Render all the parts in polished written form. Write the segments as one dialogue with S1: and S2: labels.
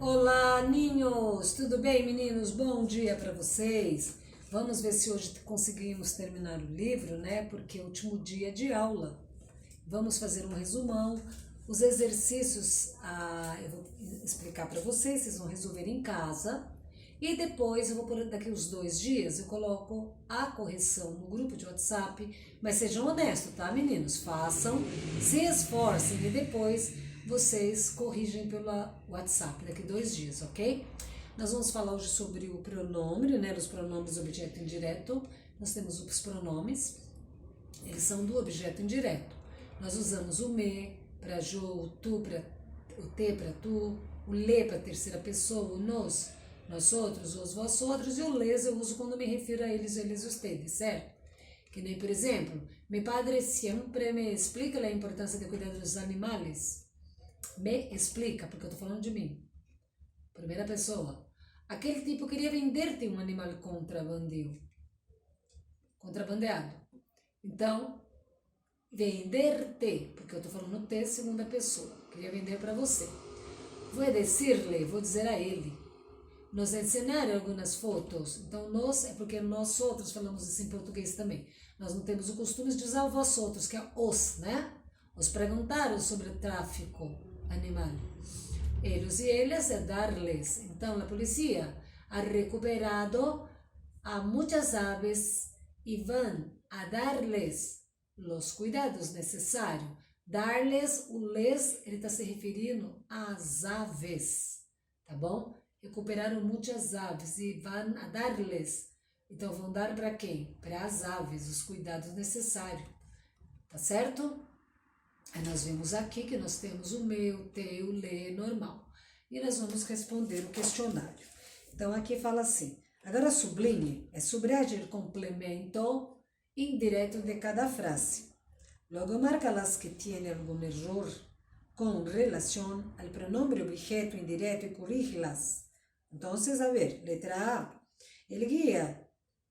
S1: Olá, ninhos! Tudo bem, meninos? Bom dia para vocês. Vamos ver se hoje conseguimos terminar o livro, né? Porque é o último dia de aula. Vamos fazer um resumão. Os exercícios, eu vou explicar para vocês, vocês vão resolver em casa. E depois, eu vou por daqui uns 2 dias, eu coloco a correção no grupo de WhatsApp. Mas sejam honestos, tá, meninos? Façam, se esforcem e depois vocês corrigem pelo WhatsApp daqui 2 dias, ok? Nós vamos falar hoje sobre o pronome, né? Os pronomes objeto indireto. Nós temos os pronomes, eles são do objeto indireto. Nós usamos o me para jo, o tu para o te para tu, o le para terceira pessoa, o nós outros, os vós outros, e o les eu uso quando me refiro a eles e ustedes, certo? Que nem, por exemplo, mi padre sempre me explica a importância de cuidar dos animais. Me explica, porque eu tô falando de mim. Primeira pessoa. Aquele tipo queria vender-te um animal contrabandeado. Então, vender-te, porque eu tô falando te segunda pessoa. Queria vender para você. Vou dizer-lhe, vou dizer a ele. Nos ensinaram algumas fotos. Então, nós, é porque nós outros falamos isso em português também. Nós não temos o costume de usar o vós outros, que é os, né? Os perguntaram sobre o tráfico animal. Eles e elas é dar-lhes. Então, a polícia ha recuperado a muitas aves e vão a dar-lhes os cuidados necessários. Dar-lhes, o les, ele está se referindo às aves, tá bom? Recuperaram muitas aves e vão a dar-lhes. Então, vão dar para quem? Para as aves, os cuidados necessários, tá certo? Aí nós vemos aqui que nós temos o meu, o teu, o lê, normal. E nós vamos responder o questionário. Então aqui fala assim, agora sublinhe, é subrayar o complemento indireto de cada frase. Logo marca las que tiene algún error con relación al pronombre objeto indireto y corrígelas. Entonces, a ver, letra A. El guía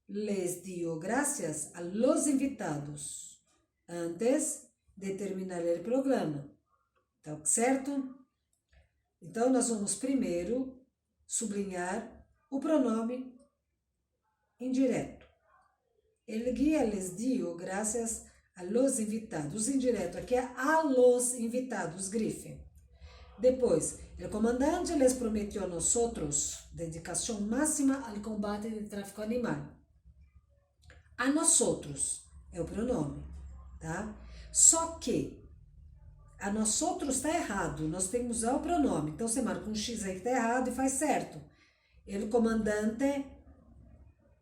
S1: les dio gracias a los invitados antes de terminar o programa. Tá certo? Então, nós vamos primeiro sublinhar o pronome indireto. El guía les dio gracias a los invitados. Indireto aqui é a los invitados, grife. Depois, o comandante les prometió a nosotros dedicação máxima ao combate do tráfico animal. A nosotros é o pronome, tá? Só que a nós outros está errado, nós temos que usar o pronome. Então você marca um X aí que está errado e faz certo. O comandante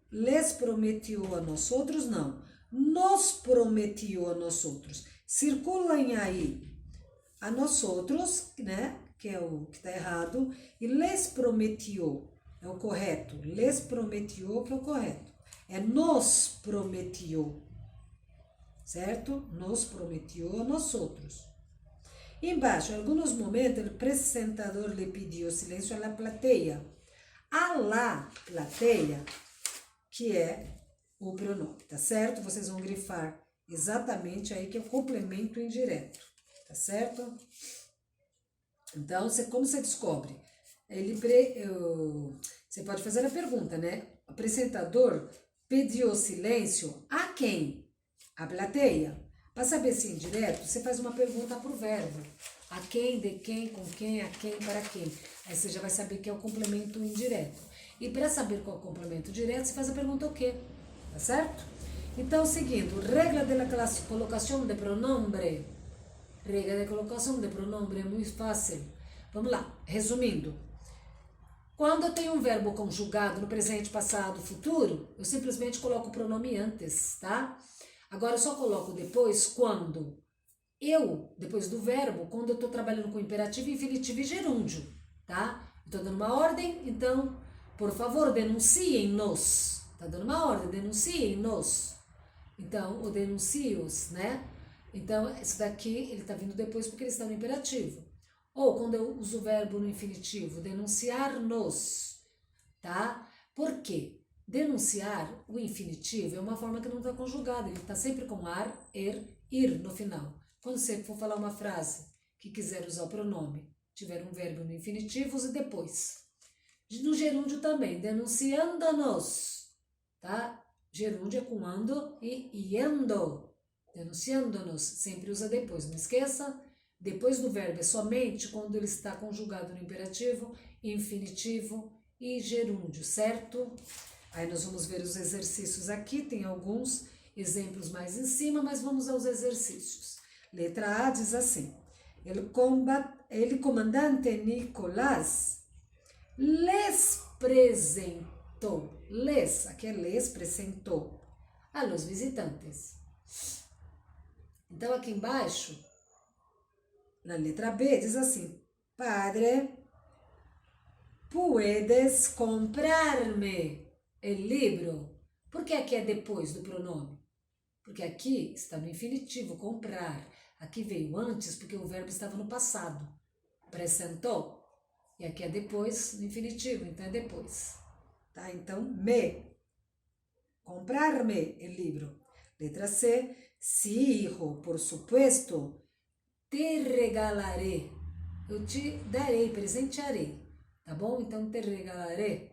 S1: les prometió a nós outros, não. Nos prometió a nós outros. Circulem aí a nós outros, né? Que é o que está errado, e les prometió é o correto. Les prometió que é o correto. É nos prometió. Certo? Nos prometió a nós outros. Embaixo, em alguns momentos, o apresentador lhe pediu silêncio à plateia. A la plateia, que é o pronome, tá certo? Vocês vão grifar exatamente aí que é o complemento indireto, tá certo? Então, como você descobre? Você pode fazer a pergunta, né? O apresentador pediu silêncio a quem? A plateia. Para saber se é indireto, você faz uma pergunta para o verbo. A quem, de quem, com quem, a quem, para quem. Aí você já vai saber que é o complemento indireto. E para saber qual é o complemento direto, você faz a pergunta o quê? Tá certo? Então, seguindo, regra de colocação de pronombre. Regra de colocação de pronombre é muito fácil. Vamos lá, resumindo. Quando eu tenho um verbo conjugado no presente, passado, futuro, eu simplesmente coloco o pronome antes, tá? Agora eu só coloco depois quando depois do verbo, quando eu estou trabalhando com imperativo, infinitivo e gerúndio, tá? Estou dando uma ordem, então, por favor, denunciem-nos. Tá dando uma ordem, denunciem-nos. Então, o denuncie-os, né? Então, isso daqui, ele está vindo depois porque ele está no imperativo. Ou quando eu uso o verbo no infinitivo, denunciar-nos, tá? Por quê? Denunciar, o infinitivo, é uma forma que não está conjugada, ele está sempre com ar, ir no final. Quando você for falar uma frase que quiser usar o pronome tiver um verbo no infinitivo, use depois. No gerúndio também, denunciando-nos, tá? Gerúndio é com ando e iendo. Denunciando-nos, sempre usa depois, não esqueça. Depois do verbo é somente quando ele está conjugado no imperativo, infinitivo e gerúndio, certo? Aí nós vamos ver os exercícios aqui, tem alguns exemplos mais em cima, mas vamos aos exercícios. Letra A diz assim: ele comandante Nicolás les presentou, aqui é les presentou a los visitantes. Então aqui embaixo, na letra B, diz assim: Padre, puedes comprar-me el libro? Por que aqui é depois do pronome? Porque aqui está no infinitivo, comprar. Aqui veio antes porque o verbo estava no passado. Presentou. E aqui é depois no infinitivo, então é depois. Tá? Então, comprar-me el libro. Letra C. Sí, hijo, por supuesto, te regalaré. Eu te darei, presentearei. Tá bom? Então, te regalaré.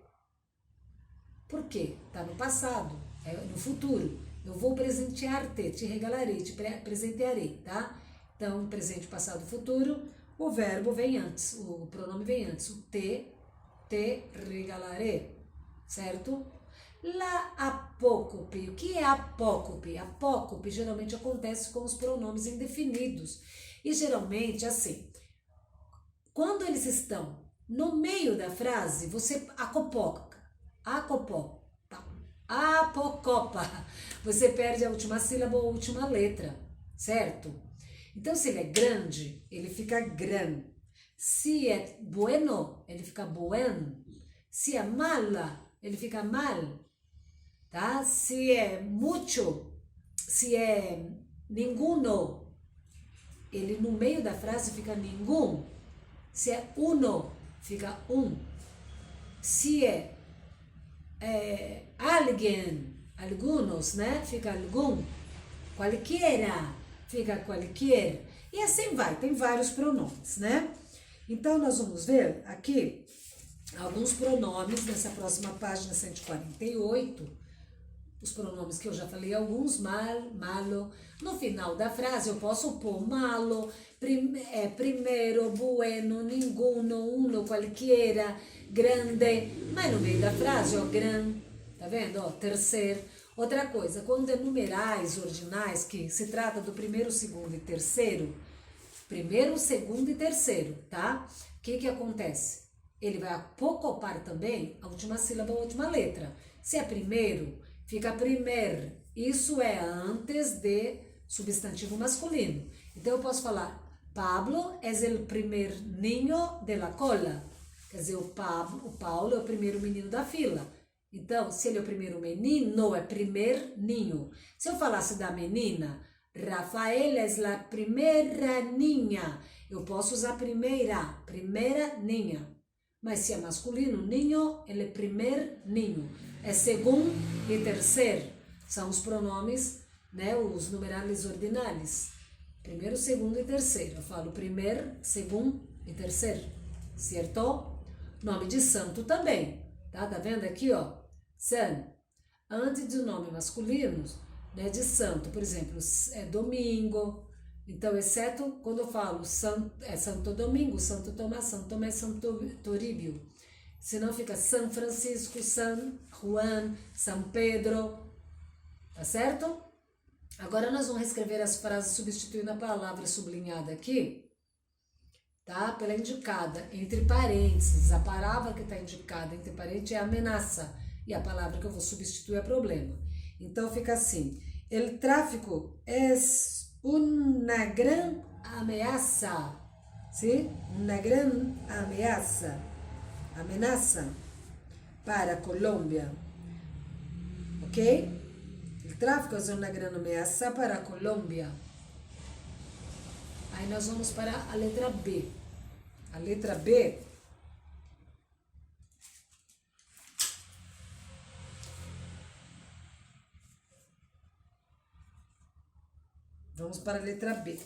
S1: Por quê? Tá no passado, é no futuro. Eu vou presentear-te, te regalarei, te presentearei, tá? Então, presente, passado, futuro, o verbo vem antes, o pronome vem antes. O te regalaré, certo? La apócope. O que é apócope? Apócope geralmente acontece com os pronomes indefinidos. E geralmente, assim, quando eles estão no meio da frase, você acopoca. Apocopa. Você perde a última sílaba ou a última letra, certo? Então, se ele é grande, ele fica gran. Se é bueno, ele fica buen. Se é mala, ele fica mal. Tá? Se é mucho, se é ninguno, ele no meio da frase fica ningún. Se é uno, fica um. Se é alguien, algunos, né? Fica algum. Qualquer, fica qualquer. E assim vai, tem vários pronomes, né? Então, nós vamos ver aqui alguns pronomes nessa próxima página 148. Os pronomes que eu já falei, alguns, malo. No final da frase eu posso pôr malo, primeiro, bueno, ninguno, uno, qualquer, grande. Mas no meio da frase, ó, gran, tá vendo? Ó, terceiro. Outra coisa, quando é numerais ordinais, que se trata do primeiro, segundo e terceiro, primeiro, segundo e terceiro, tá? O que acontece? Ele vai apocopar também a última sílaba, a última letra. Se é primeiro, fica primer. Isso é antes de substantivo masculino. Então eu posso falar, Pablo es el primer niño de la cola. Quer dizer, o Paulo é o primeiro menino da fila. Então, se ele é o primeiro menino, é primeiro ninho. Se eu falasse da menina, Rafael es la primera niña. Eu posso usar primeira ninha. Mas se é masculino, ninho, ele é primeiro ninho. É segundo e terceiro. São os pronomes, né, os numerais ordinais. Primeiro, segundo e terceiro. Eu falo primeiro, segundo e terceiro. Certo? Nome de santo também. Tá vendo aqui, ó? San. Antes do nome masculino, né, de santo. Por exemplo, é domingo. Então, exceto quando eu falo Santo Domingo, Santo Tomás, Santo Tomé, Santo Toribio. Senão fica São Francisco, San Juan, São Pedro. Tá certo? Agora nós vamos reescrever as frases substituindo a palavra sublinhada aqui, tá? Pela indicada, entre parênteses. A palavra que está indicada entre parênteses é ameaça. E a palavra que eu vou substituir é problema. Então fica assim: el tráfico es una gran ameaça. ¿Sí? Una gran ameaça. Amenaza para Colômbia. Ok? El tráfico es una gran ameaça para Colômbia. Aí nós vamos para a letra B. A letra B vamos para a letra B.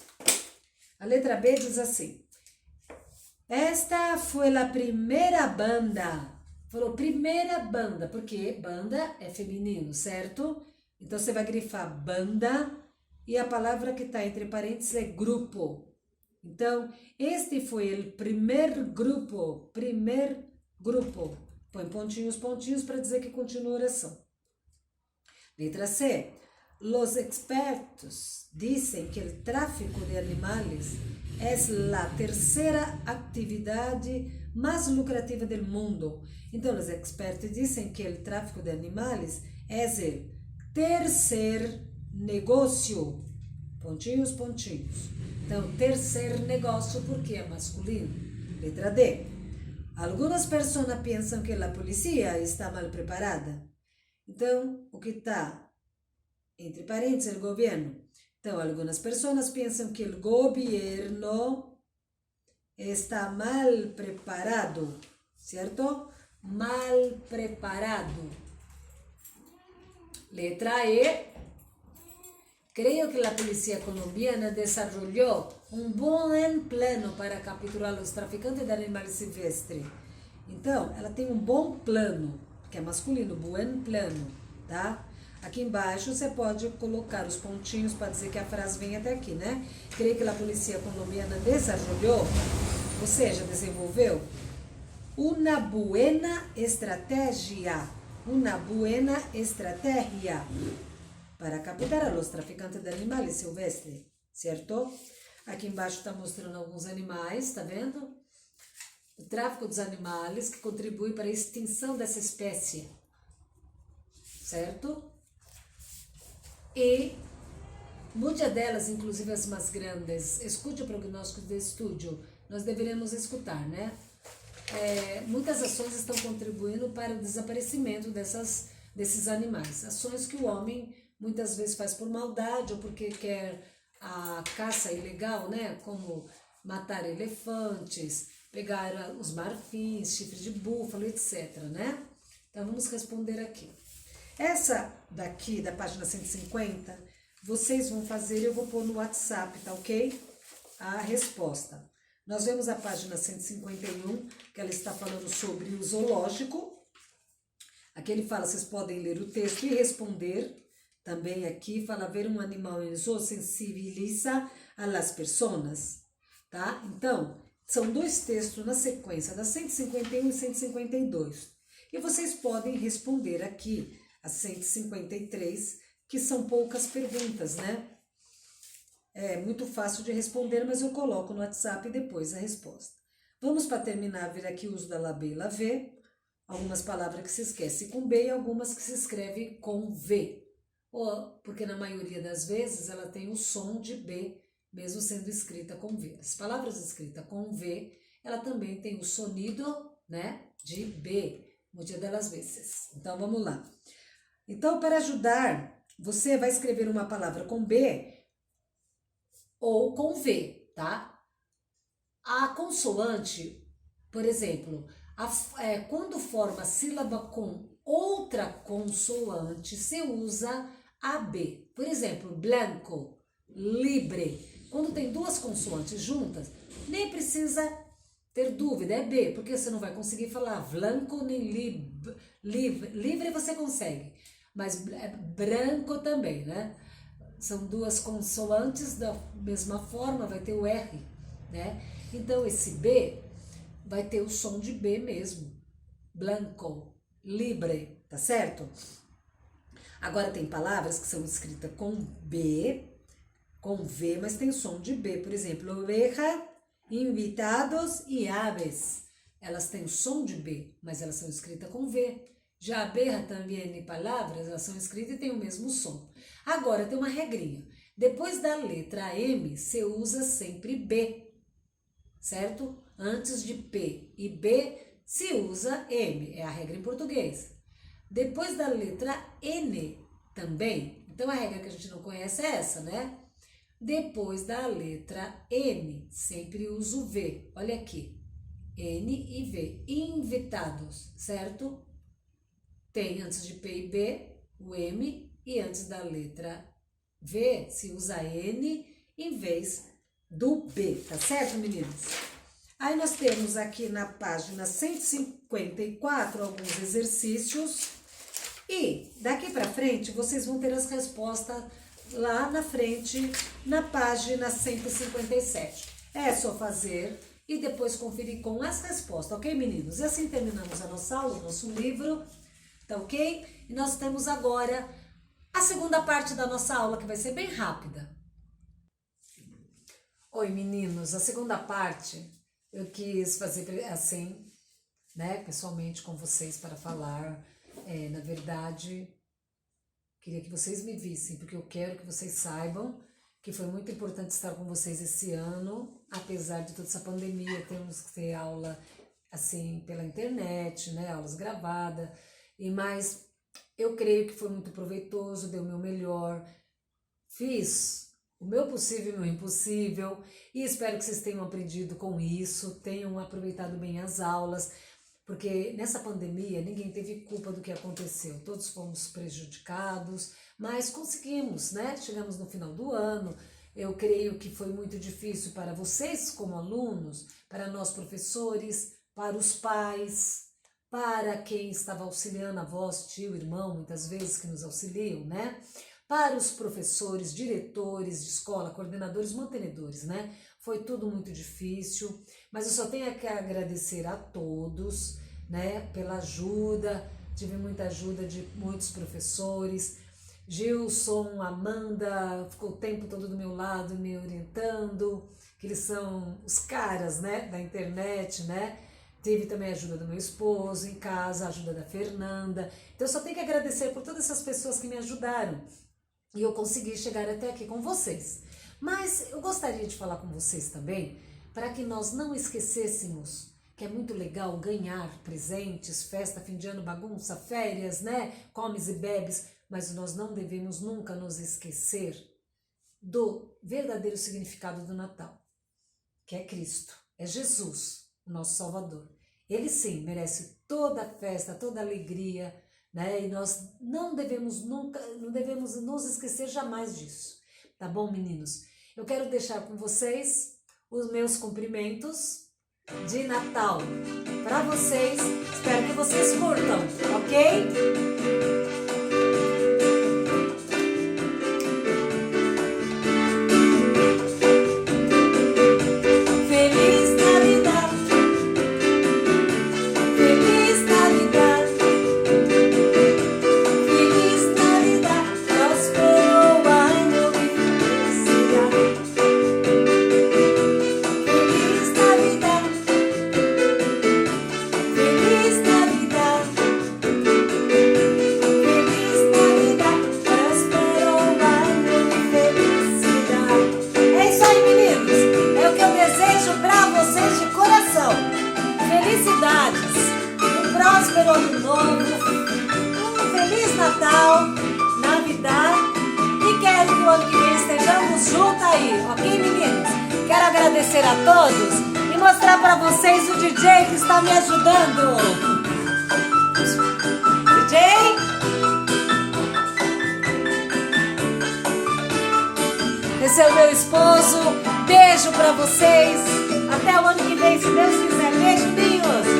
S1: A letra B diz assim: Esta foi a primeira banda. Falou primeira banda, porque banda é feminino, certo? Então você vai grifar banda e a palavra que está entre parênteses é grupo. Então, este foi o primeiro grupo. Primeiro grupo. Põe pontinhos, pontinhos para dizer que continua a oração. Letra C. Los expertos dizem que o tráfico de animais é a terceira atividade mais lucrativa do mundo. Então, os expertos dizem que o tráfico de animais é o terceiro negócio. Pontinhos, pontinhos. Então, terceiro negócio porque é masculino. Letra D. Algumas pessoas pensam que a polícia está mal preparada. Então, o que está entre parênteses, o governo. Então, algumas pessoas pensam que o governo está mal preparado, certo? Mal preparado. Letra E. Creio que a polícia colombiana desarrollou um bom plano para capturar os traficantes de animais silvestres. Então, ela tem um bom plano, que é masculino, buen plano, tá? Aqui embaixo você pode colocar os pontinhos para dizer que a frase vem até aqui, né? Creio que a polícia colombiana desarrollou, ou seja, desenvolveu, uma buena estratégia. Uma buena estratégia para capturar a los traficantes de animais silvestres, certo? Aqui embaixo está mostrando alguns animais, tá vendo? O tráfico dos animais que contribui para a extinção dessa espécie, certo? E muitas delas, inclusive as mais grandes, escute o prognóstico de estúdio, nós deveríamos escutar, né? Muitas ações estão contribuindo para o desaparecimento desses animais. Ações que o homem muitas vezes faz por maldade ou porque quer a caça ilegal, né? Como matar elefantes, pegar os marfins, chifre de búfalo, etc, né? Então vamos responder aqui. Essa daqui, da página 150, vocês vão fazer, eu vou pôr no WhatsApp, tá ok? A resposta. Nós vemos a página 151, que ela está falando sobre o zoológico. Aqui ele fala, vocês podem ler o texto e responder. Também aqui fala, ver um animal em zoo sensibiliza a las personas, tá? Então, são dois textos na sequência, da 151 e 152. E vocês podem responder aqui a 153, que são poucas perguntas, né? É muito fácil de responder, mas eu coloco no WhatsApp depois a resposta. Vamos para terminar, ver aqui o uso da B e la V. Algumas palavras que se esquece com B e algumas que se escreve com V. Porque na maioria das vezes ela tem o som de B, mesmo sendo escrita com V. As palavras escritas com V, ela também tem o sonido, né, de B, muitas das vezes. Então, vamos lá. Então, para ajudar, você vai escrever uma palavra com B ou com V, tá? A consoante, por exemplo, quando forma sílaba com outra consoante, se usa AB. Por exemplo, blanco, libre. Quando tem duas consoantes juntas, nem precisa ter dúvida, é B, porque você não vai conseguir falar blanco nem livre. Livre você consegue, mas branco também, né? São duas consoantes da mesma forma, vai ter o R, né? Então, esse B vai ter o som de B mesmo. Blanco, libre, tá certo? Agora, tem palavras que são escritas com B, com V, mas tem som de B. Por exemplo, oveja, invitados e aves. Elas têm o som de B, mas elas são escritas com V. Já a berra também em palavras, elas são escritas e têm o mesmo som. Agora, tem uma regrinha. Depois da letra M, você usa sempre B, certo? Antes de P e B, se usa M. É a regra em português. Depois da letra N, também. Então, a regra que a gente não conhece é essa, né? Depois da letra N, sempre uso V. Olha aqui. N e V. Invitados, certo? Tem antes de P e B o M e antes da letra V se usa N em vez do B, tá certo, meninas? Aí nós temos aqui na página 154 alguns exercícios e daqui para frente vocês vão ter as respostas lá na frente, na página 157. É só fazer e depois conferir com as respostas, ok, meninos? E assim terminamos a nossa aula, o nosso livro, tá ok? E nós temos agora a segunda parte da nossa aula, que vai ser bem rápida. Oi, meninos, a segunda parte eu quis fazer assim, né, pessoalmente com vocês para falar. Na verdade, queria que vocês me vissem, porque eu quero que vocês saibam que foi muito importante estar com vocês esse ano, apesar de toda essa pandemia, temos que ter aula assim pela internet, né, aulas gravadas, mas eu creio que foi muito proveitoso, dei o meu melhor, fiz o meu possível e o meu impossível, e espero que vocês tenham aprendido com isso, tenham aproveitado bem as aulas, porque nessa pandemia ninguém teve culpa do que aconteceu, todos fomos prejudicados, mas conseguimos, né? Chegamos no final do ano. Eu creio que foi muito difícil para vocês como alunos, para nós professores, para os pais, para quem estava auxiliando, avós, tio, irmão, muitas vezes que nos auxiliam, né? Para os professores, diretores de escola, coordenadores, mantenedores, né? Foi tudo muito difícil, mas eu só tenho que agradecer a todos, né? Pela ajuda, tive muita ajuda de muitos professores, Gilson, Amanda, ficou o tempo todo do meu lado me orientando, que eles são os caras, né, da internet, né? Teve também a ajuda do meu esposo em casa, a ajuda da Fernanda. Então eu só tenho que agradecer por todas essas pessoas que me ajudaram e eu consegui chegar até aqui com vocês. Mas eu gostaria de falar com vocês também, para que nós não esquecêssemos que é muito legal ganhar presentes, festa, fim de ano, bagunça, férias, né? Comes e bebes, mas nós não devemos nunca nos esquecer do verdadeiro significado do Natal, que é Cristo, é Jesus, o nosso Salvador. Ele sim merece toda a festa, toda a alegria, né? E nós não devemos nos esquecer jamais disso, tá bom, meninos? Eu quero deixar com vocês os meus cumprimentos de Natal para vocês. Espero que vocês curtam, ok? Agradecer a todos e mostrar para vocês o DJ que está me ajudando. DJ? Esse é o meu esposo. Beijo para vocês. Até o ano que vem, se Deus quiser. Beijo, lindos.